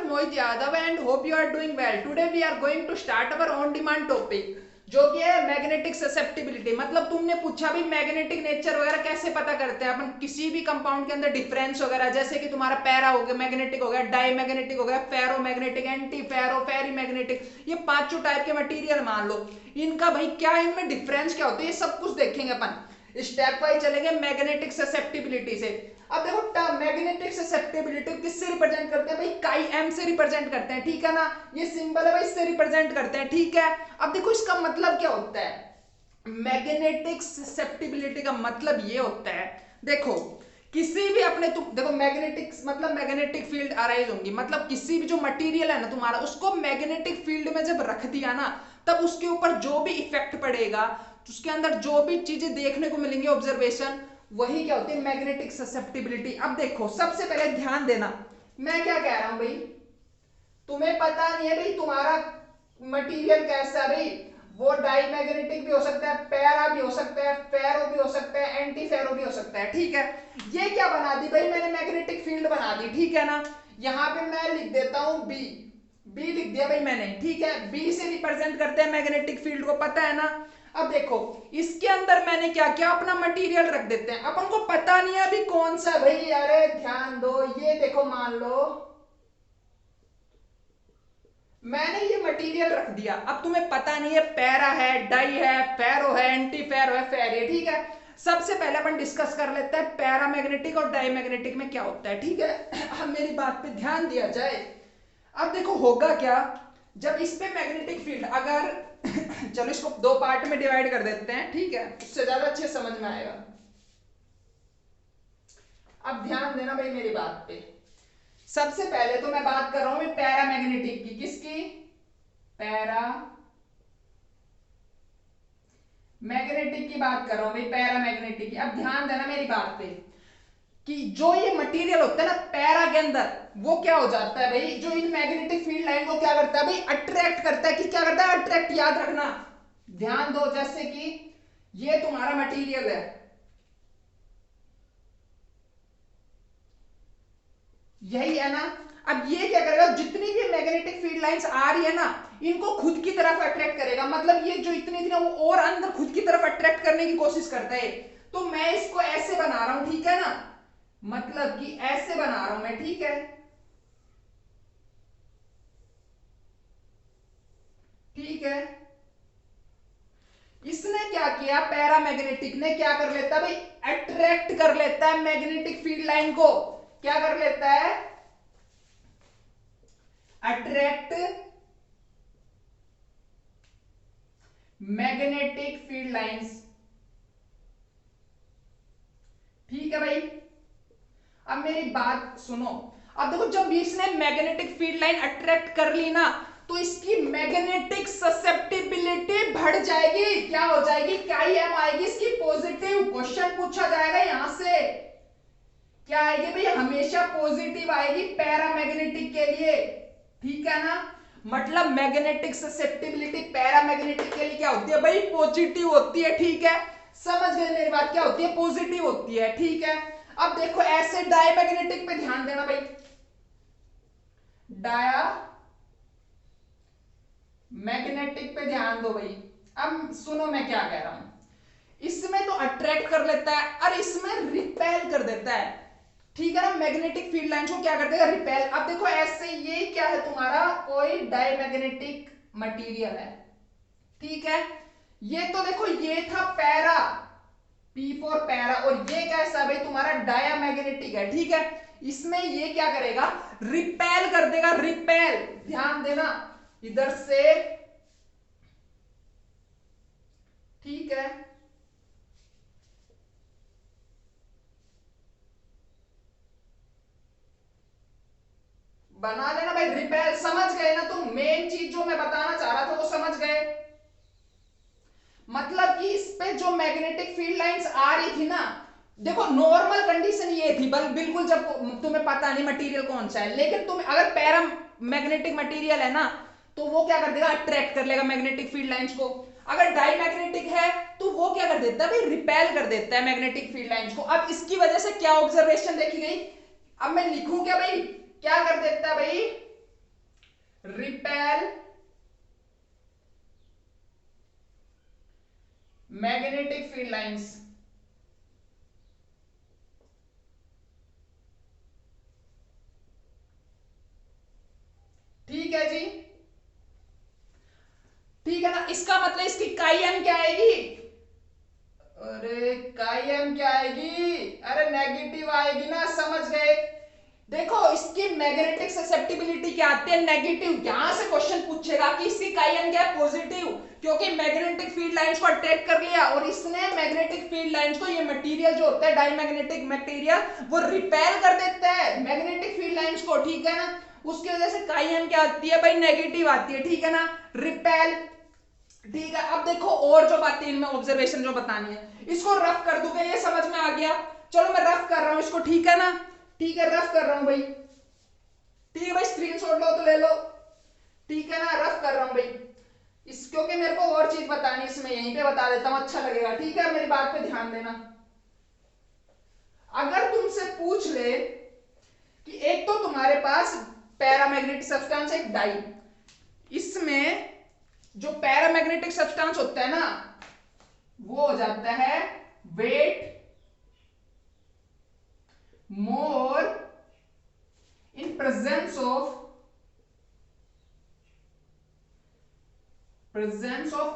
Mohit Yadav and hope you are doing well. Today we are going to start our on demand topic जो कि है magnetic susceptibility. मतलब तुमने पूछा भी मैग्नेटिक नेचर वगैरह कैसे पता करते हैं अपन किसी भी कंपाउंड के अंदर डिफरेंस वगैरह, जैसे कि तुम्हारा पैरा हो गया मैग्नेटिक हो गया, डाई मैग्नेटिक हो गया, फेरो मैग्नेटिक, एंटी फेरो, फेरी मैग्नेटिक, ये पांचों टाइप के मटेरियल मान लो। इनका भाई क्या इनमें डिफरेंस क्या होता है ये सब कुछ देखेंगे अपन। स्टेप वाइज चलेंगे मैग्नेटिक ससेप्टिबिलिटी से। अब देखो मैग्नेटिक ससेप्टिबिलिटी किससे रिप्रेजेंट करते हैं भाई, काई एम से रिप्रेजेंट करते हैं, ठीक है ना। ये सिंबल है भाई, इससे रिप्रेजेंट करते हैं, ठीक है। अब देखो इसका मतलब क्या होता है, मैग्नेटिक ससेप्टिबिलिटी का मतलब ये होता है, देखो किसी भी अपने तुम देखो मैग्नेटिक मतलब मैग्नेटिक फील्ड अराइज होंगी, मतलब किसी भी जो मटेरियल है ना तुम्हारा उसको मैग्नेटिक फील्ड में जब रख दिया ना तब उसके ऊपर जो भी इफेक्ट पड़ेगा, उसके अंदर जो भी चीजें देखने को मिलेंगी ऑब्जर्वेशन, वही क्या होती है मैग्नेटिक ससेप्टिबिलिटी। अब देखो सबसे पहले ध्यान देना मैं क्या कह रहा हूं भाई, तुम्हें पता नहीं है भाई तुम्हारा मटेरियल कैसा है भाई, वो डाई मैग्नेटिक भी हो सकता है, पैरा भी हो सकता है, फेरो भी हो सकता है, एंटी फेरो भी हो सकता है, ठीक है। ये क्या बना दी भाई मैंने मैग्नेटिक फील्ड बना दी, ठीक है ना। यहां पे मैं लिख देता हूं बी, बी लिख दिया भाई मैंने, ठीक है। बी से रिप्रेजेंट करते हैं मैग्नेटिक फील्ड को, पता है ना। अब देखो इसके अंदर मैंने क्या किया, अपना मटेरियल रख देते हैं, अपन को पता नहीं है अभी कौन सा भाई, अरे ध्यान दो, ये देखो मान लो मैंने ये मटेरियल रख दिया, अब तुम्हें पता नहीं है पैरा है, डाई है, फेरो है, एंटी फेरो है, फेरी, ठीक है। सबसे पहले अपन डिस्कस कर लेते हैं पैरा मैग्नेटिक और डाई मैग्नेटिक में क्या होता है, ठीक है। अब मेरी बात पे ध्यान दिया जाए। अब देखो होगा क्या, जब इस पे मैग्नेटिक फील्ड अगर चलो इसको दो पार्ट में डिवाइड कर देते हैं, ठीक है, उससे ज्यादा अच्छे समझ में आएगा। अब ध्यान देना भाई मेरी बात पे। सबसे पहले तो मैं बात कर रहा हूं पैरा मैग्नेटिक की, किसकी, पैरा मैग्नेटिक की बात कर रहा हूं भाई, पैरा मैग्नेटिक की। अब ध्यान देना मेरी बात पे कि जो ये मटेरियल होता है ना पैरा के अंदर, वो क्या हो जाता है भाई, जो इन मैग्नेटिक फील्ड लाइन को क्या करता है भाई, अट्रैक्ट करता है। कि क्या करता है, अट्रैक्ट, याद रखना, ध्यान दो। जैसे कि ये तुम्हारा मटेरियल है, यही है ना। अब ये क्या करेगा, जितनी भी मैग्नेटिक फील्ड लाइंस आ रही है ना इनको खुद की तरफ अट्रैक्ट करेगा, मतलब ये जो इतनी थी ना वो और अंदर खुद की तरफ अट्रैक्ट करने की कोशिश करता है। तो मैं इसको ऐसे बना रहा हूं, ठीक है ना, मतलब कि ऐसे बना रहा हूं मैं, ठीक है, ठीक है। इसने क्या किया, पैरामैग्नेटिक ने क्या कर लेता भाई, अट्रैक्ट कर लेता है मैग्नेटिक फील्ड लाइन को, क्या कर लेता है, अट्रैक्ट मैग्नेटिक फील्ड लाइंस, ठीक है भाई। अब मेरी बात सुनो, अब देखो जब इसने मैग्नेटिक फील्ड लाइन अट्रैक्ट कर ली ना तो इसकी मैग्नेटिक ससेप्टिबिलिटी बढ़ जाएगी, क्या हो जाएगी, क्या ही एम आएगी इसकी, पॉजिटिव। क्वेश्चन पूछा जाएगा यहां से, क्या आएगी भाई, हमेशा पॉजिटिव आएगी पैरामैग्नेटिक के लिए, ठीक है ना। मतलब मैग्नेटिक ससेप्टिबिलिटी पैरामैग्नेटिक के लिए क्या होती है भाई, पॉजिटिव होती है, ठीक है। समझ गए मेरी बात, क्या होती है, पॉजिटिव होती है, ठीक है। अब देखो ऐसे डायमैग्नेटिक पे ध्यान देना भाई, डाया मैग्नेटिक पे ध्यान दो भाई। अब सुनो मैं क्या कह रहा हूं, इसमें तो अट्रैक्ट कर लेता है और इसमें रिपेल कर देता है, ठीक है ना। मैग्नेटिक फील्ड लाइन को क्या कर देगा, रिपेल। अब देखो ऐसे ये क्या है तुम्हारा, कोई डायमैग्नेटिक मटेरियल है, ठीक है। ये तो देखो ये था पैरा, पी फॉर पैरा, और ये कैसा भाई तुम्हारा डायमैग्नेटिक है, ठीक है। इसमें ये क्या करेगा, रिपेल कर देगा, रिपेल, ध्यान देना इधर से, ठीक है। बना लेना भाई रिपेल, समझ गए ना तुम, मेन चीज जो मैं बताना चाह रहा था वो समझ गए। मतलब कि इस पे जो मैग्नेटिक फील्ड लाइंस आ रही थी ना, देखो नॉर्मल कंडीशन ये थी बिल्कुल, जब तुम्हें पता नहीं मटेरियल कौन सा है, लेकिन तुम अगर पैरा मैग्नेटिक मटेरियल है ना तो वो क्या कर देगा, अट्रैक्ट कर लेगा मैग्नेटिक फील्ड लाइंस को। अगर डाई मैग्नेटिक है तो वो क्या कर देता है भाई, रिपेल कर देता है मैग्नेटिक फील्ड लाइंस को। अब इसकी वजह से क्या ऑब्जर्वेशन देखी गई, अब मैं लिखूं क्या भाई, क्या कर देता है भाई, रिपेल मैग्नेटिक फील्ड लाइंस। ठीक है जी, ठीक है ना। इसका मतलब इसकी काई एम क्या आएगी? अरे काई एम क्या आएगी? अरे नेगेटिव आएगी ना, समझ गए। देखो इसकी मैग्नेटिक ससेप्टिबिलिटी क्या आती है? नेगेटिव। यहां से क्वेश्चन पूछेगा कि इसकी काई एम क्या है? पॉजिटिव, क्योंकि मैग्नेटिक फील्ड लाइंस को अटैक कर लिया और इसने मैग्नेटिक फील्ड लाइंस को, ये मटेरियल जो होता है डाईमैग्नेटिक मटेरियल, वो रिपेल कर देता है मैग्नेटिक फील्ड लाइंस को, ठीक है ना। उसकी वजह से काई एम क्या आती है भाई? नेगेटिव आती है, ठीक है ना, रिपेल। ठीक है, अब देखो और जो बातें इनमें ऑब्जर्वेशन जो बतानी है, इसको रफ कर दूंगा, ये समझ में आ गया। चलो मैं रफ कर रहा हूं इसको, ठीक है ना, ठीक है, रफ कर रहा हूं भाई, ठीक है भाई, स्क्रीनशॉट लो तो ले लो, ठीक है ना, रफ कर रहा हूं भाई इस, क्योंकि मेरे को और चीज बतानी है इसमें, यहीं पे बता देता हूं, अच्छा लगेगा, ठीक है, मेरी बात पे ध्यान देना। अगर तुमसे पूछ ले कि एक तो तुम्हारे पास पैरामैग्नेटिक सब्सटेंस, एक डाई, इसमें जो पैरामैग्नेटिक सब्सटेंस होता है ना, वो हो जाता है weight more in presence of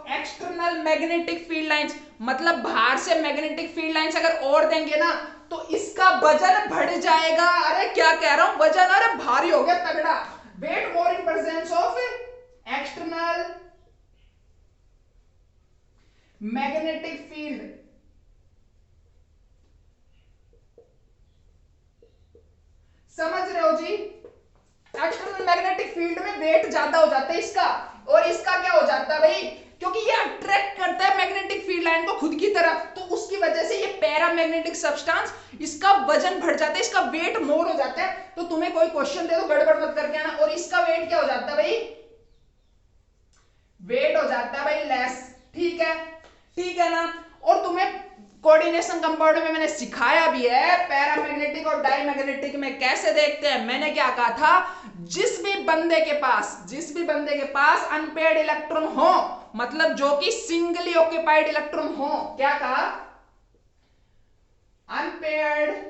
external magnetic field lines. मतलब बाहर से मैग्नेटिक फील्ड लाइंस अगर और देंगे ना तो इसका वजन बढ़ जाएगा। अरे क्या कह रहा हूं, वजन, अरे भारी हो गया तगड़ा। Weight more in presence of external magnetic field. समझ रहे हो जी? एक्सटर्नल मैग्नेटिक फील्ड में वेट ज्यादा हो जाता है इसका, और इसका क्या हो जाता है भाई? क्योंकि ये अट्रैक्ट करता है मैग्नेटिक फील्ड लाइन को खुद की तरफ, तो उसकी वजह से ये पैरामैग्नेटिक सब्सटेंस, इसका वजन बढ़ जाता है, इसका वेट मोर हो जाता है। तो तुम्हें कोई क्वेश्चन दे दो गड़बड़ मत करके आना। और इसका वेट क्या हो जाता है भाई? वेट हो जाता है भाई लेस, ठीक है, ठीक है ना। और तुम्हें कोऑर्डिनेशन कंपाउंड में मैंने सिखाया भी है पैरामैग्नेटिक और डाईमैग्नेटिक में कैसे देखते हैं। मैंने क्या कहा था, जिस भी बंदे के पास अनपेयर्ड इलेक्ट्रॉन हो, मतलब जो कि सिंगली ऑक्यूपाइड इलेक्ट्रॉन हो, क्या कहा? Unpaired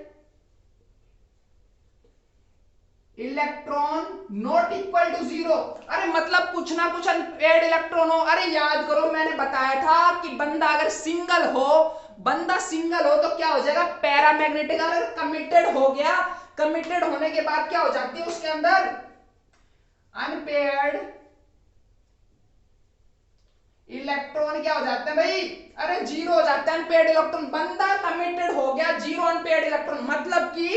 electron not equal to zero. अरे मतलब कुछ ना कुछ अनपेयर्ड इलेक्ट्रॉन हो। अरे याद करो, मैंने बताया था कि बंदा अगर सिंगल हो, तो क्या हो जाएगा? पैरामैग्नेटिक। अगर कमिटेड हो गया, कमिटेड होने के बाद क्या हो जाती है उसके अंदर? अनपेयर्ड इलेक्ट्रॉन क्या हो जाते हैं भाई? अरे जीरो हो जाता है अनपेयर्ड इलेक्ट्रॉन। बंदा कमिटेड हो गया, जीरो अनपेयर्ड इलेक्ट्रॉन, मतलब कि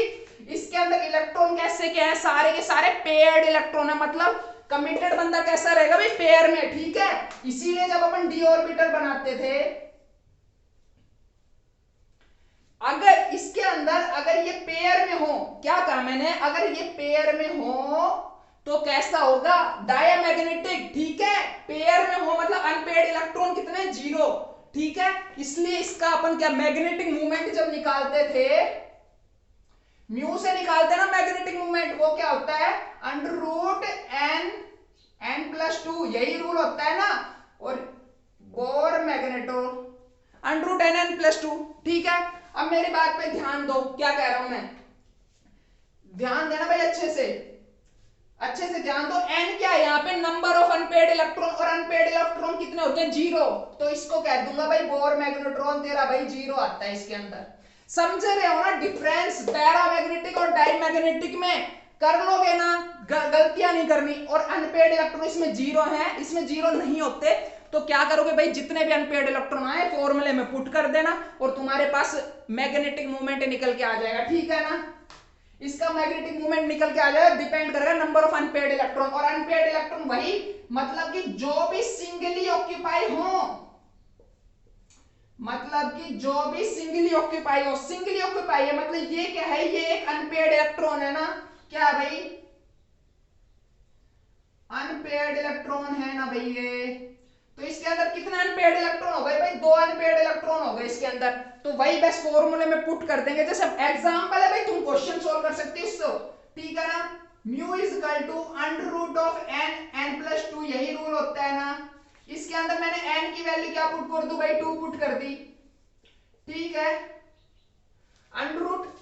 इसके अंदर इलेक्ट्रॉन कैसे क्या है? सारे के सारे पेयर्ड इलेक्ट्रॉन है। मतलब कमिटेड बंदा कैसा रहेगा भाई? पेयर में, ठीक है। इसीलिए जब अपन डी ऑर्बिटल बनाते थे, अगर इसके अंदर, अगर ये पेयर में हो, क्या कहा मैंने? अगर ये पेयर में हो तो कैसा होगा? डायमैग्नेटिक, ठीक है। पेयर में हो मतलब अनपेयर्ड इलेक्ट्रॉन कितने? जीरो, ठीक है। इसलिए इसका अपन क्या, मैग्नेटिक मूवमेंट जब निकालते थे, म्यू से निकालते ना मैग्नेटिक मूवमेंट, वो क्या होता है? अंडर रूट n+2, यही रूल होता है ना। और bore magneto under root n+2, ठीक है। अब मेरी बात पे ध्यान दो, क्या कह रहा हूं मैं, ध्यान देना भाई, अच्छे से ध्यान दो। n क्या है यहाँ पे? नंबर ऑफ अनपेयर्ड इलेक्ट्रॉन, और अनपेयर्ड इलेक्ट्रॉन कितने होते हैं? जीरो। तो इसको कह दूंगा भाई बोर मैग्नेट्रॉन तेरा भाई जीरो आता है इसके अंदर। समझ रहे हो ना डिफरेंस पैरामैग्नेटिक और डाईमैग्नेटिक में? कर लोगे ना, गलतियां नहीं करनी। और अनपेयर्ड इलेक्ट्रॉन इसमें जीरो है, इसमें जीरो नहीं होते, तो क्या करोगे भाई? जितने भी अनपेयर्ड इलेक्ट्रॉन आए फॉर्मूले में पुट कर देना और तुम्हारे पास मैग्नेटिक मूवमेंट निकल के आ जाएगा, ठीक है ना। इसका मैग्नेटिक मूवमेंट निकल के आ जाएगा, डिपेंड करेगा नंबर ऑफ अनपेयर्ड इलेक्ट्रॉन। और अनपेयर्ड इलेक्ट्रॉन वही, मतलब कि जो भी सिंगली ऑक्यूपाई हो, मतलब कि जो भी सिंगली ऑक्यूपाई हो, सिंगली ऑक्यूपाई है मतलब ये क्या है? ये एक अनपेयर्ड इलेक्ट्रॉन है ना, क्या भाई? अनपेयर्ड इलेक्ट्रॉन है ना भाई ये। तो इसके अंदर कितने अनपेयर्ड इलेक्ट्रॉन हो गए भाई? दो अनपेयर्ड इलेक्ट्रॉन हो गए इसके अंदर। तो वही बस फॉर्मूले में पुट कर देंगे, जैसे एग्जांपल है भाई, तुम क्वेश्चन सोल्व कर सकते हो इससे, ठीक है ना। Mu is equal to under root of n plus two, यही रूल होता है ना। इसके अंदर मैंने एन की वैल्यू क्या पुट कर दूं भाई, 2 पुट कर दी, ठीक है। अंडर रूट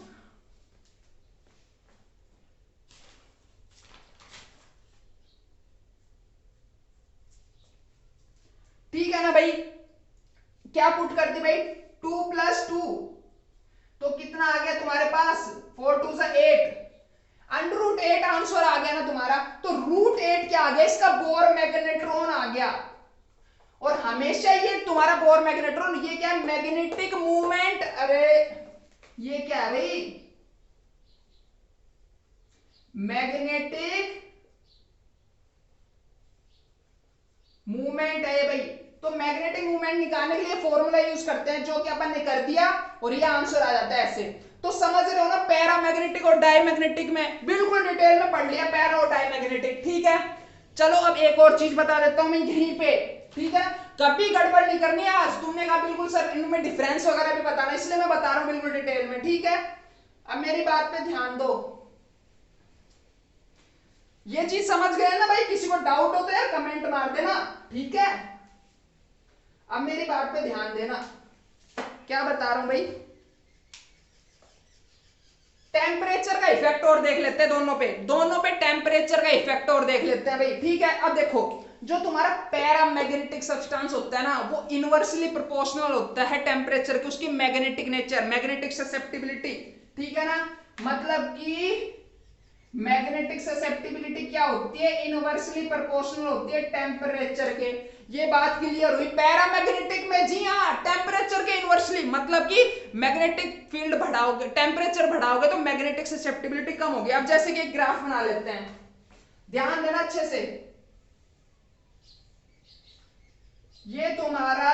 ठीक है ना भाई, क्या पुट कर दी भाई, 2 प्लस 2, तो कितना आ गया तुम्हारे पास, 4 2 सा 8, अंडर रूट 8 आंसर आ गया ना तुम्हारा। तो रूट 8 क्या आ गया, इसका बोर मैग्नेट्रॉन आ गया। और हमेशा ये तुम्हारा बोर मैग्नेट्रॉन, ये क्या है, मैग्नेटिक मूवमेंट, अरे ये क्या है भाई, मैग्नेटिक मूवमेंट है भाई। तो मैग्नेटिक मूवमेंट निकालने के लिए फॉर्मूला यूज करते हैं, जो कि अपन ने कर दिया और ये आंसर आ जाता है ऐसे। तो समझ रहे हो ना, पैरामैग्नेटिक और डायमैग्नेटिक में बिल्कुल डिटेल में पढ़ लिया, पैरा और डायमैग्नेटिक, ठीक है। चलो अब एक और चीज बता देता हूं मैं यहीं पे, ठीक है। कभी गड़बड़ नहीं करनी है, आज तुमने कहा बिल्कुल सर इनमें डिफरेंस वगैरह भी बताना, इसलिए मैं बता रहा हूं बिल्कुल डिटेल में, ठीक है। अब मेरी बात पे ध्यान दो, ये चीज समझ गए ना भाई, किसी को डाउट हो तो यार कमेंट मार देना, ठीक है। अब मेरी बात पे ध्यान देना, क्या बता रहा हूं भाई, टेम्परेचर का इफेक्ट और देख लेते हैं दोनों पे टेम्परेचर का इफेक्ट और देख लेते हैं भाई, ठीक है। अब देखो, जो तुम्हारा पैरामैग्नेटिक सब्सटेंस होता है ना, वो इनवर्सली प्रोपोर्शनल होता है टेम्परेचर की, उसकी मैग्नेटिक नेचर, मैग्नेटिक ससेप्टिबिलिटी, ठीक है ना। मतलब कि मैग्नेटिक ससेप्टिबिलिटी क्या होती है, इनवर्सली प्रोपोर्शनल होती है टेम्परेचर के। ये बात क्लियर हुई। पैरामैग्नेटिक में जी हाँ, टेम्परेचर के इनवर्सली, मतलब कि मैग्नेटिक फील्ड बढ़ाओगे, टेम्परेचर बढ़ाओगे तो मैग्नेटिक ससेप्टिबिलिटी कम होगी। अब जैसे कि एक ग्राफ बना लेते हैं, ध्यान देना अच्छे से। ये तुम्हारा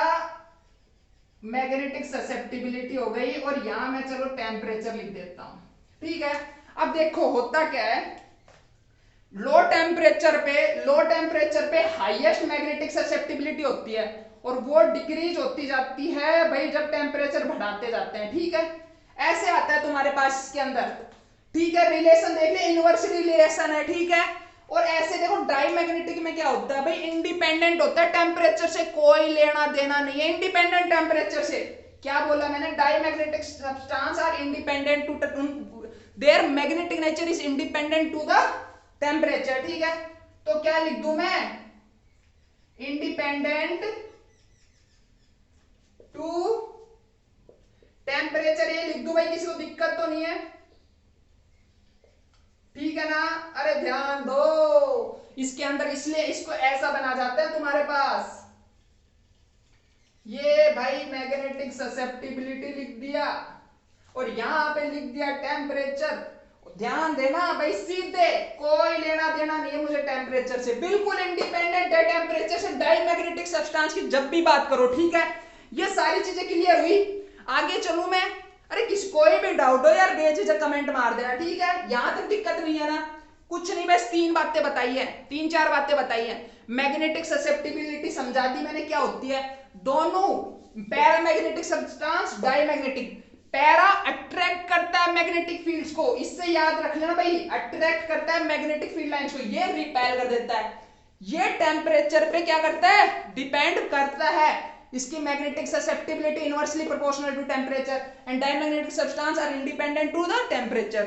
मैग्नेटिक ससेप्टिबिलिटी हो गई, और यहां मैं चलो टेम्परेचर लिख देता हूं, ठीक है। अब देखो होता क्या है, लो टेम्परेचर पे हाईएस्ट मैग्नेटिक ससेप्टिबिलिटी होती है, और वो डिक्रीज होती जाती है भाई जब टेम्परेचर बढ़ाते जाते हैं, ठीक है। ऐसे आता है तुम्हारे पास इसके अंदर, ठीक है। रिलेशन देख ले, इनवर्स रिलेशन है, ठीक है। और ऐसे देखो डायमैग्नेटिक में क्या होता है भाई, इंडिपेंडेंट होता है टेम्परेचर से, कोई लेना देना नहीं है, इंडिपेंडेंट टेम्परेचर से। क्या बोला मैंने, diamagnetic substance are independent to their magnetic nature is independent to the temperature, ठीक है। तो क्या लिख दूं मैं, इंडिपेंडेंट टू टेम्परेचर, ये लिख दूं भाई, किसी को दिक्कत तो नहीं है, ठीक है ना। अरे ध्यान दो, इसके अंदर इसलिए इसको ऐसा बना जाता है तुम्हारे पास, ये भाई मैग्नेटिक ससेप्टिबिलिटी लिख दिया, और यहां पे लिख दिया टेम्परेचर। ध्यान देना भाई, सीधे कोई लेना देना नहीं है मुझे टेम्परेचर से, बिल्कुल इंडिपेंडेंट है टेम्परेचर से डायमैग्नेटिक सब्सटेंस की जब भी बात करो, ठीक है। ये सारी चीजें क्लियर हुई, आगे चलूं मैं। अरे किसी कोई भी डाउट हो यार बेझिझक कमेंट मार देना, ठीक है। यहां तक दिक्कत नहीं है ना, कुछ नहीं, बस 3 बातें बताई है, 3-4 बातें बताई है। मैग्नेटिक ससेप्टिबिलिटी समझा दी मैंने क्या होती है, दोनों paramagnetic substance, diamagnetic. Para attract करता है मैग्नेटिक फील्ड्स को, इससे याद रख लेना भाई, अट्रैक्ट करता है मैग्नेटिक फील्ड लाइंस को, ये रिपेल कर देता है। ये टेम्परेचर पे क्या करता है, डिपेंड करता है। इसकी magnetic susceptibility inversely proportional to temperature, and diamagnetic substance are independent to the temperature.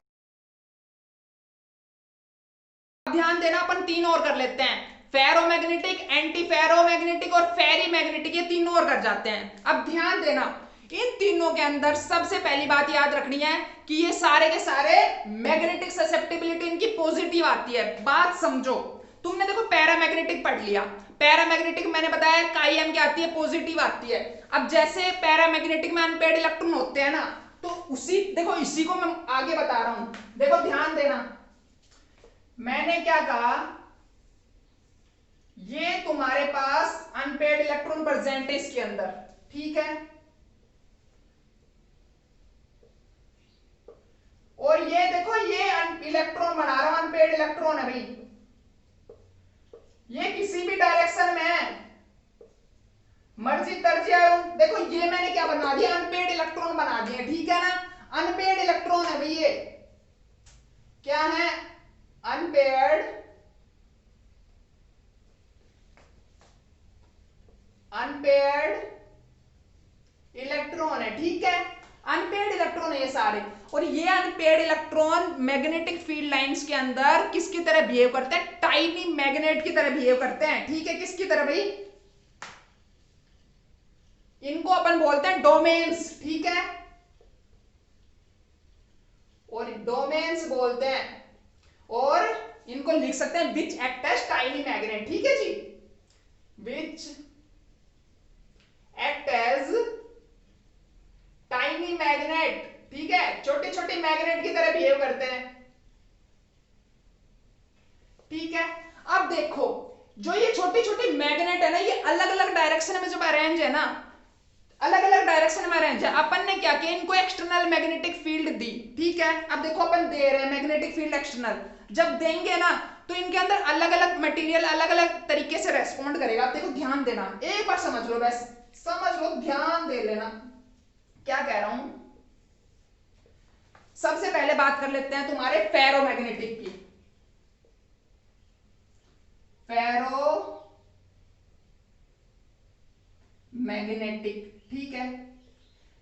ध्यान देना, अपन 3 और कर लेते हैं, फेरोमैग्नेटिक, एंटी फेरोमैग्नेटिक और फेरी मैग्नेटिक, ये 3 और कर जाते हैं। अब ध्यान देना, इन तीनों के अंदर सबसे पहली बात याद रखनी है कि ये सारे के सारे मैग्नेटिक ससेप्टिबिलिटी इनकी पॉजिटिव आती है। बात समझो, तुमने देखो पैरामैग्नेटिक पढ़ लिया, पैरामैग्नेटिक मैंने बताया काईएम क्या आती है, पॉजिटिव आती है। अब जैसे पैरामैग्नेटिक में अनपेड इलेक्ट्रॉन होते हैं ना, तो उसी देखो इसी को मैं आगे बता रहा हूं, देखो ध्यान देना, मैंने क्या कहा, ये तुम्हारे पास अनपेड इलेक्ट्रॉन प्रेजेंट है इसके अंदर, ठीक है। और ये देखो ये इलेक्ट्रॉन बना रहा हूं, अनपेड इलेक्ट्रॉन है भाई, ये किसी भी डायरेक्शन में है, मर्जी तरजी आयो। देखो ये मैंने क्या बना दिया, अनपेड इलेक्ट्रॉन बना दिए, ठीक है ना। अनपेड इलेक्ट्रॉन है भाई, ये क्या है, अनपेयर्ड इलेक्ट्रॉन है, ठीक है। अनपेयर्ड इलेक्ट्रॉन है ये सारे, और ये unpaired electron magnetic field lines के अंदर किसकी तरह बिहेव करते हैं? टाइनी मैग्नेट की तरह बिहेव करते हैं, ठीक है। किसकी तरह भाई? इनको अपन बोलते हैं डोमेन्स, ठीक है, और डोमेन्स बोलते हैं, और इनको लिख सकते हैं which act as tiny magnet, ठीक है जी, which act as tiny magnet, ठीक है, छोटे छोटे मैग्नेट की तरह बिहेव करते हैं, ठीक है। अब देखो, जो ये छोटी छोटी मैग्नेट है ना, ये अलग अलग डायरेक्शन में जब अरेंज है ना, अलग अलग डायरेक्शन में अरेंज है, अपन ने क्या किया, इनको एक्सटर्नल मैग्नेटिक फील्ड दी, ठीक है। अब देखो अपन दे रहे हैं मैग्नेटिक फील्ड एक्सटर्नल, जब देंगे ना तो इनके अंदर अलग अलग मटेरियल अलग अलग तरीके से रेस्पॉन्ड करेगा। अब देखो ध्यान देना, एक बार समझ लो, बस समझ लो, ध्यान दे लेना क्या कह रहा हूं। सबसे पहले बात कर लेते हैं तुम्हारे फेरोमैग्नेटिक की। फेरोमैग्नेटिक, ठीक है।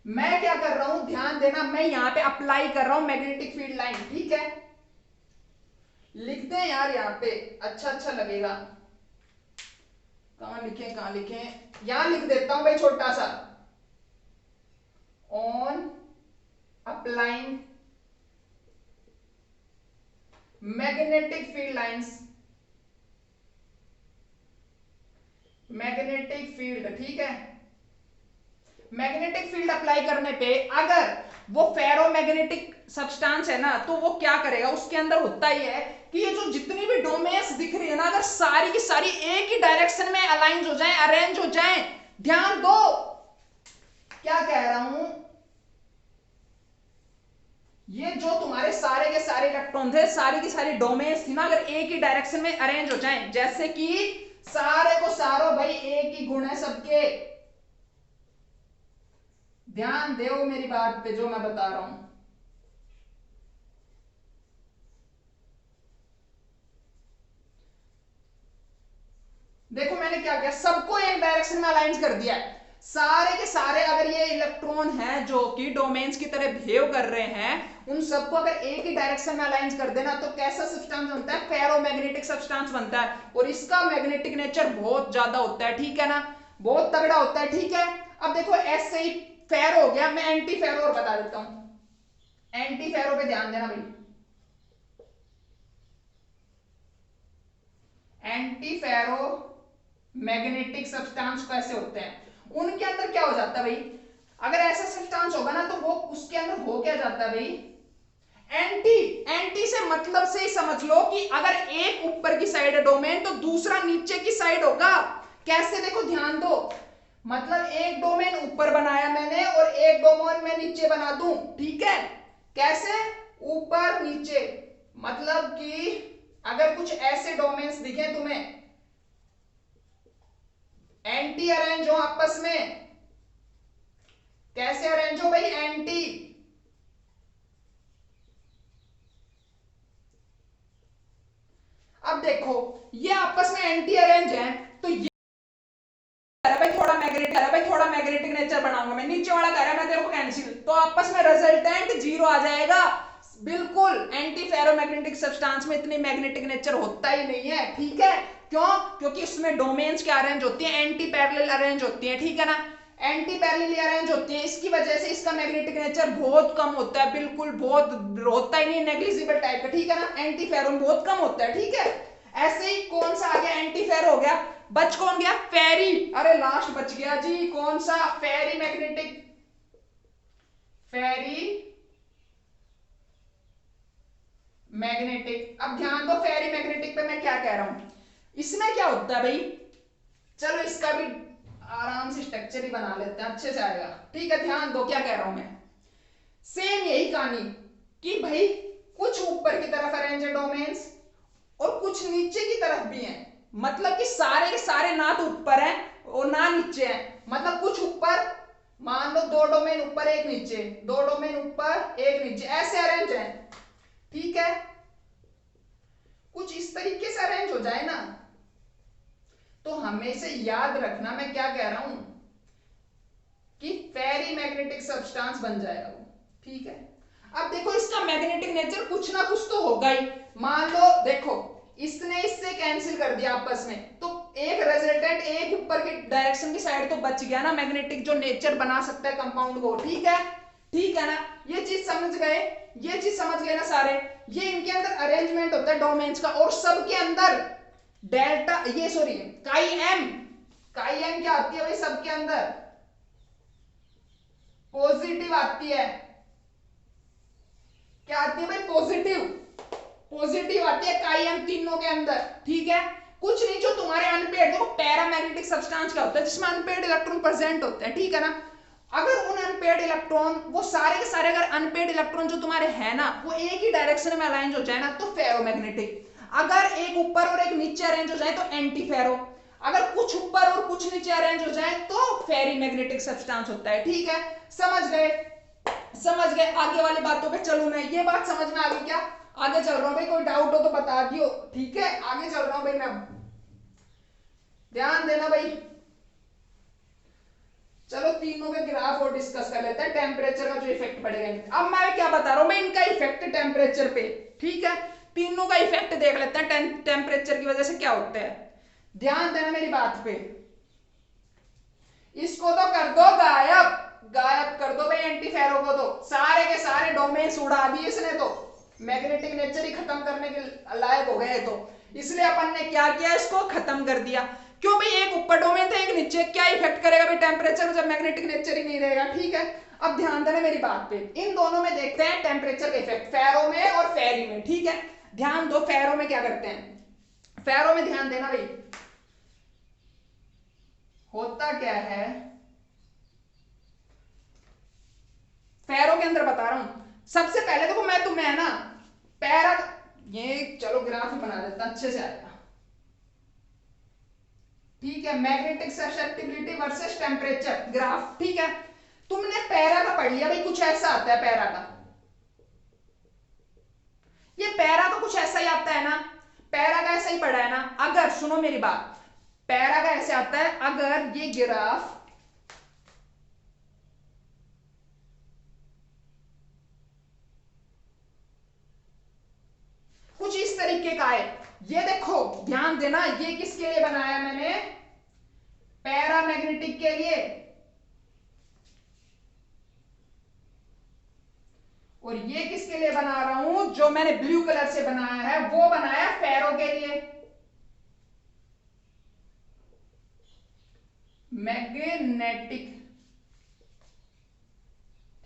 मैं क्या कर रहा हूं, ध्यान देना, मैं यहां पे अप्लाई कर रहा हूं मैग्नेटिक फील्ड लाइन, ठीक है। लिखते हैं यार यहां पे, अच्छा अच्छा लगेगा। कहां लिखें, कहां लिखें, यहां लिख देता हूं भाई छोटा सा, on applying magnetic field lines, magnetic field, ठीक है। मैग्नेटिक फील्ड अप्लाई करने पे अगर वो फेरोमैग्नेटिक सब्सटेंस है ना, तो वो क्या करेगा, उसके अंदर होता ही है कि ये जो जितनी भी डोमेन्स दिख रही है ना, अगर सारी की सारी एक ही डायरेक्शन में अलाइन हो जाए, अरेंज हो जाए, ध्यान दो क्या कह रहा हूं, ये जो तुम्हारे सारे के सारे इलेक्ट्रॉन थे, सारी की सारी डोमेन्स थी ना, अगर एक ही डायरेक्शन में अरेंज हो जाए, जैसे कि सारे को सारो भाई एक ही गुण है सबके, ध्यान दो मेरी बात पे जो मैं बता रहा हूं। देखो मैंने क्या किया, सबको एक डायरेक्शन में अलाइन कर दिया है, सारे के सारे अगर ये इलेक्ट्रॉन हैं जो कि डोमेन्स की तरह बिहेव कर रहे हैं, उन सबको अगर एक ही डायरेक्शन में अलाइन कर देना तो कैसा सब्सटेंस बनता है, फेरोमैग्नेटिक सब्सटेंस बनता है, और इसका मैग्नेटिक नेचर बहुत ज्यादा होता है, ठीक है ना, बहुत तगड़ा होता है, ठीक है। अब देखो ऐसे ही फेरो हो गया, मैं एंटी फेरो और बता देता हूं, एंटी फेरो पे ध्यान देना भाई। एंटी फेरो मैग्नेटिक सब्सटेंस कैसे होते हैं, उनके अंदर क्या हो जाता है भाई, अगर ऐसा सब्सटेंस होगा ना तो वो उसके अंदर हो क्या जाता है भाई, एंटी, एंटी से मतलब से ही समझ लो कि अगर एक ऊपर की साइड है डोमेन तो दूसरा नीचे की साइड होगा। कैसे, देखो ध्यान दो, मतलब एक डोमेन ऊपर बनाया मैंने और एक डोमेन मैं नीचे बना दूं, ठीक है, कैसे, ऊपर नीचे, मतलब कि अगर कुछ ऐसे डोमेन्स दिखे तुम्हें एंटी अरेंज हो आपस में, कैसे अरेंज हो भाई, एंटी, अब देखो ये आपस में एंटी अरेंज है, तो ये भाई थोड़ा मैग्नेटिक है भाई, थोड़ा मैग्नेटिक नेचर बनाऊंगा मैं, नीचे वाला कह रहा है मैं तेरे को कैंसिल, तो आपस में रिजल्टेंट जीरो आ जाएगा, बिल्कुल। एंटी फेरोमैग्नेटिक सब्सटेंस में इतनी मैग्नेटिक नेचर होता ही नहीं है, ठीक है, क्यों, क्योंकि इसमें डोमेन्स क्या अरेंज होती है, एंटी पैरेलल अरेंज होती है, ठीक है ना, एंटी पैरेलल अरेंज होती है, इसकी वजह से इसका मैग्नेटिक नेचर बहुत कम होता है, बिल्कुल बहुत होता ही नहीं, नेग्लिजिबल टाइप का, ठीक है ना, एंटी फेरो में बहुत कम होता है, ठीक है। ऐसे ही कौन सा आ गया, एंटी फेरो हो गया, बच कौन गया, फेरी, अरे लास्ट बच गया जी, कौन सा, फेरी मैग्नेटिक, फेरी मैग्नेटिक। अब ध्यान दो फेरी मैग्नेटिक पे मैं क्या कह रहा हूं, इसमें क्या होता है भाई, चलो इसका भी आराम से स्ट्रक्चर ही बना लेते हैं, अच्छे से आएगा, ठीक है। ध्यान दो क्या कह रहा हूं मैं, सेम यही कहानी कि भाई कुछ ऊपर की तरफ अरेंज है डोमेन्स और कुछ नीचे की तरफ भी हैं, मतलब कि सारे के सारे ना तो ऊपर हैं और ना नीचे हैं, मतलब कुछ ऊपर, मान लो दो डोमेन ऊपर एक नीचे, दो डोमेन ऊपर एक नीचे, ऐसे अरेंज है, ठीक है। कुछ इस तरीके से अरेंज हो जाए ना, तो हमेशा याद रखना मैं क्या कह रहा हूं कि फेरी मैग्नेटिक सब्सटेंस बन जाएगा वो, ठीक है। अब देखो इसका मैग्नेटिक नेचर कुछ ना कुछ तो होगा ही। मान लो देखो इसने इससे कैंसिल कर दिया आपस में, तो एक रिजल्टेंट एक ऊपर की डायरेक्शन की साइड तो बच गया ना मैग्नेटिक, जो नेचर बना सकता है कंपाउंड को, ठीक है, ठीक है ना। ये चीज समझ गए, ये चीज समझ गए ना सारे। ये इनके अंदर अरेंजमेंट होता है डोमेन्स का, और सबके अंदर डेल्टा ये सॉरी काई एम क्या आती है भाई, सबके अंदर पॉजिटिव आती है। क्या आती है भाई, पॉजिटिव आती है काई एम तीनों के अंदर, ठीक है। कुछ नहीं, जो तुम्हारे अनपेड, देखो पैरामैग्नेटिक सब्सटेंस क्या होता है, जिसमें अनपेड इलेक्ट्रॉन प्रेजेंट होते हैं, ठीक है ना। अगर उन अनपेड इलेक्ट्रॉन, वो सारे के सारे अगर अनपेड इलेक्ट्रॉन जो तुम्हारे है ना, वो एक ही डायरेक्शन में अलाइन हो जाए ना, तो फेरोमैग्नेटिक। अगर एक ऊपर और एक नीचे अरेंज हो जाए तो एंटी फेरो। अगर कुछ ऊपर और कुछ नीचे अरेंज हो जाए तो फेरी मैग्नेटिक सब्सटेंस होता है, ठीक है। समझ गए, समझ गए। आगे वाली बातों पे चलूं मैं, ये बात समझ में आ गई क्या? आगे चल रहा हूं भाई, कोई डाउट हो तो बता दियो, ठीक है। आगे चल रहा हूं भाई मैं, ध्यान देना भाई। चलो तीनों के ग्राफ और डिस्कस कर लेते हैं, टेम्परेचर का जो इफेक्ट पड़ेगा। अब मैं क्या बता रहा हूं, मैं इनका इफेक्ट टेम्परेचर पे, ठीक है। तीनों का इफेक्ट देख लेते हैं टेम्परेचर की वजह से क्या होता है। ध्यान देना मेरी बात पे। इसको तो कर दो गायब, गायब कर दो भाई एंटी फेरो को, तो सारे के सारे डोमेन्स उड़ा दिए इसने, तो मैग्नेटिक नेचर ही खत्म करने के लायक हो गए, तो इसलिए अपन ने क्या किया, इसको खत्म कर दिया। क्यों भाई, एक ऊपर डोमेन था एक नीचे, क्या इफेक्ट करेगा भाई टेम्परेचर, जब मैग्नेटिक नेचर ही नहीं रहेगा, ठीक है। अब ध्यान देना मेरी बात पे, इन दोनों में देखते हैं टेम्परेचर का इफेक्ट, फेरो में और फेरी में, ठीक है। ध्यान दो, फेरो में क्या करते हैं, फेरो में ध्यान देना भाई, होता क्या है फेरो के अंदर बता रहा हूं। सबसे पहले देखो मैं तुम्हें है ना पैरा, ये चलो ग्राफ ही बना देता अच्छे से आएगा, ठीक है। Magnetic susceptibility versus temperature graph, ठीक है। तुमने पैरा का पढ़ लिया भाई, कुछ ऐसा आता है पैरा का, ये पैरा तो कुछ ऐसा ही आता है ना, पैरा का ऐसा ही पढ़ा है ना। अगर सुनो मेरी बात, पैरा का ऐसे आता है, अगर ये ग्राफ कुछ इस तरीके का है, ये देखो ध्यान देना, ये किसके लिए बनाया मैंने, पैरामैग्नेटिक के लिए, और ये किसके लिए बना रहा हूं, जो मैंने ब्लू कलर से बनाया है वो बनाया फेरो के लिए, मैग्नेटिक,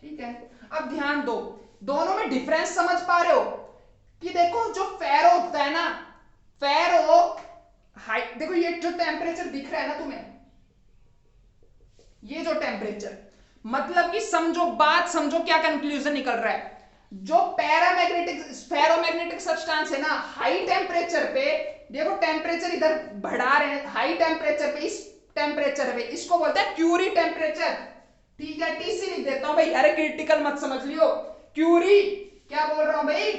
ठीक है। अब ध्यान दो, दोनों में डिफरेंस समझ पा रहे हो कि देखो जो फेरो होता है ना, फेरो हाई, देखो ये जो टेम्परेचर दिख रहा है ना तुम्हें, ये जो टेम्परेचर, मतलब कि समझो बात, समझो क्या कंक्लूजन निकल रहा है। जो पैरामैग्नेटिक फेरोमैग्नेटिक सब्सटेंस है ना, हाई टेम्परेचर पे, देखो टेम्परेचर इधर बढ़ा रहे हैं, हाई टेम्परेचर पे, इस टेम्परेचर पे, इसको बोलते हैं क्यूरी टेम्परेचर, ठीक है। टीसी लिख देता हूं भाई, अरे क्रिटिकल मत समझ लियो, क्यूरी, क्या बोल रहा हूं भाई,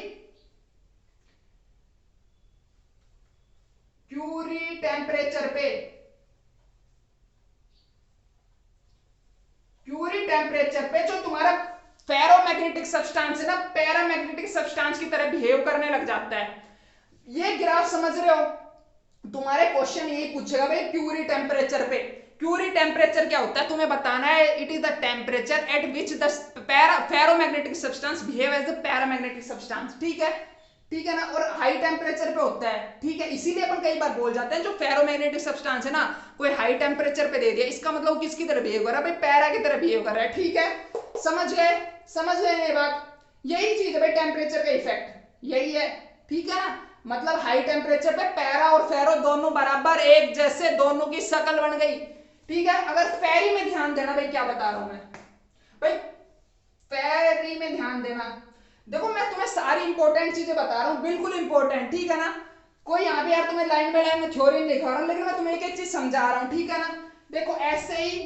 क्यूरी टेम्परेचर पे, क्यूरी टेम्परेचर पे जो तुम्हारा फेरोमैग्नेटिक सब्सटेंस है ना, पैरामैग्नेटिक सब्सटेंस की तरह बिहेव करने लग जाता है। ये ग्राफ समझ रहे हो, तुम्हारे क्वेश्चन यही पूछेगा भाई क्यूरी टेम्परेचर पे, क्यूरी टेम्परेचर क्या होता है तुम्हें बताना है, it is the temperature at which the ferromagnetic substance behave as the paramagnetic substance, ठीक है, ठीक है ना। और हाई टेम्परेचर पे होता है, ठीक है। इसीलिए अपन कई बार बोल जाते हैं जो फेरोमैग्नेटिक सब्सटेंस है ना, कोई हाई टेम्परेचर पे दे दिया, इसका मतलब किसकी तरह बिहेव कर रहा है भाई, पैरा की तरह बिहेव कर रहा है, ठीक है। समझ गए, समझ गए ये बात, यही चीज है भाई टेम्परेचर का इफेक्ट, यही है, ठीक है ना। मतलब हाई टेम्परेचर पे पैरा और फेरो दोनों बराबर एक जैसे, दोनों की शक्ल बन गई, ठीक है। अगर फेरी में ध्यान देना भाई, क्या बता रहा हूं मैं भाई, फेरी में ध्यान देना, देखो मैं तुम्हें सारी इंपॉर्टेंट चीजें बता रहा हूं, बिल्कुल इंपॉर्टेंट, ठीक है ना। कोई यहाँ पे यार तुम्हें लाइन बाय लाइन में थ्योरी नहीं दिखा रहा हूं, लेकिन मैं तुम्हें एक एक चीज समझा रहा हूं, ठीक है ना। देखो ऐसे ही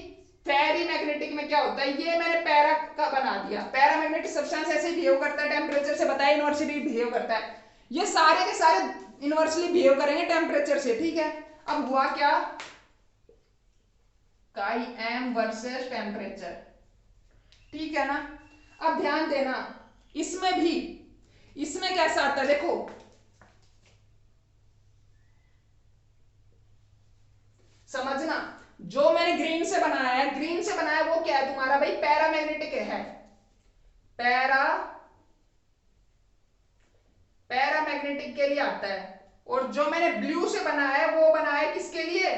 फेरी मैग्नेटिक में क्या होता है, ये मैंने पैरा का बना दिया, पैरामैग्नेटिक सब्सटेंस ऐसे बिहेव करता है, टेम्परेचर से बताया यूनिवर्सिटी बिहेव करता है। ये सारे के सारे इनवर्सली बिहेव करेंगे टेम्परेचर से, ठीक है। अब हुआ क्या, काई एम वर्सेस टेम्परेचर, ठीक है ना। अब ध्यान देना, इसमें भी, इसमें कैसा आता है देखो, समझना, जो मैंने ग्रीन से बनाया है, ग्रीन से बनाया वो क्या है तुम्हारा भाई, पैरामैग्नेटिक है, पैरामैग्नेटिक के लिए आता है। और जो मैंने ब्लू से बनाया है वो बनाया है किसके लिए,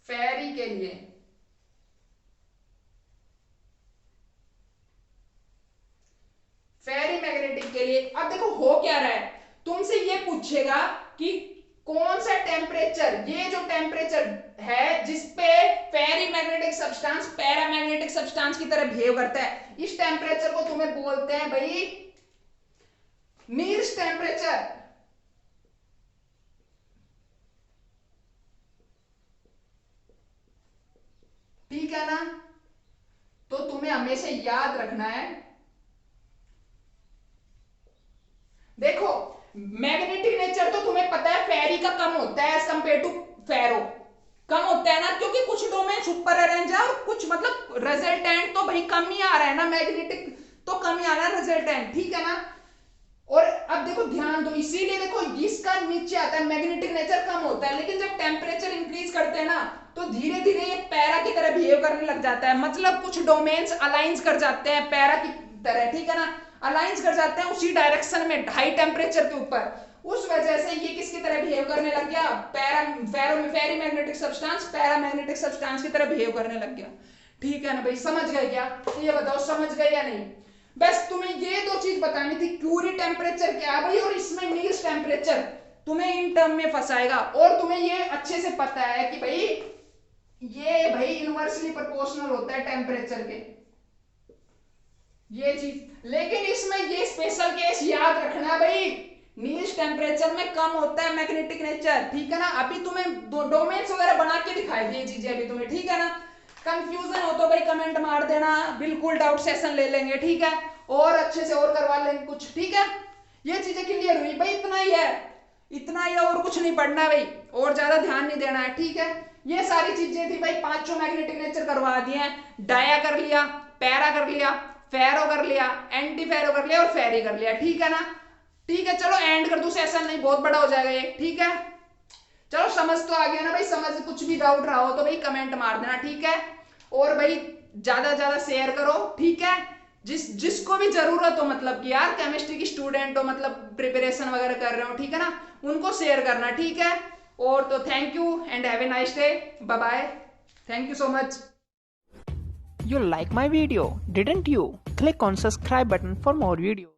फेरी के लिए, फेरी मैग्नेटिक के लिए। अब देखो हो क्या रहा है, तुमसे ये पूछेगा कि कौन सा टेम्परेचर, ये जो टेम्परेचर है जिसपे फेरी मैग्नेटिक सब्सटेंस पैरामैग्नेटिक सब्सटेंस की तरह बिहेव करता है, इस टेम्परेचर को तुम्हें बोलते हैं भाई नील्स टेम्परेचर, ठीक है ना। तो तुम्हें हमेशा याद रखना है, देखो मैग्नेटिक नेचर तो तुम्हें पता है फेरी का कम होता है एज कंपेयर टू फेरो, कम होता है ना, क्योंकि कुछ डोमेन ऊपर अरेंज है और कुछ मतलब रिजल्टेंट तो भाई कम ही आ रहा है ना, मैग्नेटिक तो कम ही आ रहा है रिजल्टेंट, ठीक है ना। और अब देखो ध्यान दो, इसीलिए देखो इसका नीचे आता है मैग्नेटिक नेचर कम होता है, लेकिन जब टेम्परेचर इंक्रीज करते हैं ना तो धीरे धीरे ये पैरा की तरह बिहेव करने लग जाता है, मतलब कुछ डोमेन्स अलाइंस कर जाते हैं पैरा की तरह, ठीक है ना, अलाइंस कर जाते हैं उसी डायरेक्शन में हाई टेम्परेचर के ऊपर, उस वजह से ये किसकी तरह बिहेव करने लग गया, फेरी मैग्नेटिक सब्सटेंस पैरामैग्नेटिक सब्सटेंस की तरह बिहेव करने लग गया, ठीक है ना भाई। समझ गए क्या, ये बताओ समझ गए या नहीं। बस तुम्हें ये दो चीज बतानी थी, क्यूरी टेम्परेचर क्या है भाई और इसमें नील्स टेम्परेचर, तुम्हें इन टर्म में फंसाएगा। और तुम्हें ये अच्छे से पता है कि भाई ये भाई इनवर्सली प्रोपोर्शनल होता है टेम्परेचर के, ये चीज। लेकिन इसमें ये स्पेशल केस याद रखना भाई, नील्स टेम्परेचर में कम होता है मैग्नेटिक नेचर, ठीक है ना। अभी तुम्हें डोमेन्स वगैरह बना के दिखाई दी चीजें अभी तुम्हें, ठीक है ना। कंफ्यूजन हो तो भाई कमेंट मार देना, बिल्कुल डाउट सेशन ले लेंगे, ठीक है, और अच्छे से और करवा लेंगे कुछ, ठीक है। ये चीजें क्लियर हुई भाई, इतना ही है, इतना ही है, और कुछ नहीं पढ़ना भाई, और ज्यादा ध्यान नहीं देना है, ठीक है। ये सारी चीजें थी भाई, पांचों मैग्नेटिक नेचर करवा दिए हैं, डाया कर लिया, पैरा कर लिया, फेरो कर लिया, एंटी फेरो कर लिया और फेरी कर लिया, ठीक है ना। ठीक है चलो एंड कर दूं सेशन, नहीं बहुत बड़ा हो जाएगा ये, ठीक है। चलो समझ तो आ गया ना भाई, समझ कुछ भी डाउट रहा हो तो भाई कमेंट मार देना, ठीक है। और भाई ज्यादा ज्यादा शेयर करो, ठीक है, जिसको भी जरूरत हो, मतलब कि यार केमिस्ट्री की स्टूडेंट हो, मतलब प्रिपरेशन वगैरह कर रहे हो, ठीक है ना, उनको शेयर करना, ठीक है। और तो thank you and have a nice day, bye bye, thank you so much. You like my video, didn't you? Click on subscribe button for more videos.